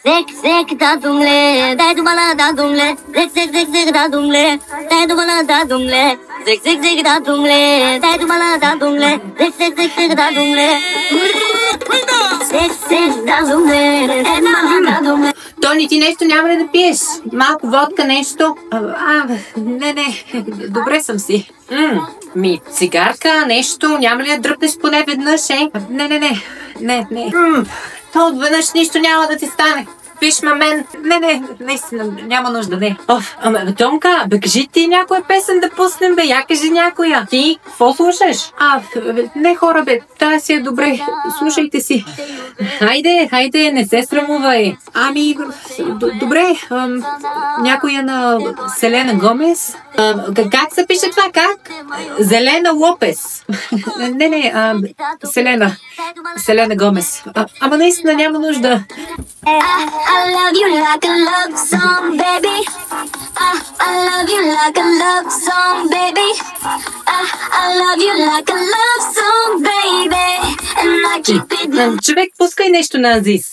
Zek, zek, da dumle, dai du bana da dumle, zek, zek, zek, zek, da dumle, dai du bana da dumle, zek, zek, zek, da dumle, dai du bana da dumle, zek, zek, zek, zek, da dumle, zek, zek, da dumle, dai du bana da dumle. Тони, ти нещо няма ли да пиеш? Малко водка, нещо? Не. Добре съм си. Цигарка, нещо? Няма ли да дръпнеш поне веднъж, е? Не. То отведнъж нищо няма да ти стане. Виж, мен. Не, наистина, няма нужда, не. Томка, кажи ти някоя песен да пуснем, бе, я кажи някоя. Ти, какво слушаш? Не хора, бе, тая си е добре, слушайте си. Хайде, не се срамувай. Добре, някоя на Селена Гомес. Как се пише това, как? Зелена Лопес. Не, Селена Гомес. Ама наистина няма нужда. I love you like a love song, baby. I love you like a love song, baby. I love you like a love song, baby. And I keep it. Човек, пускай нещо на Азис.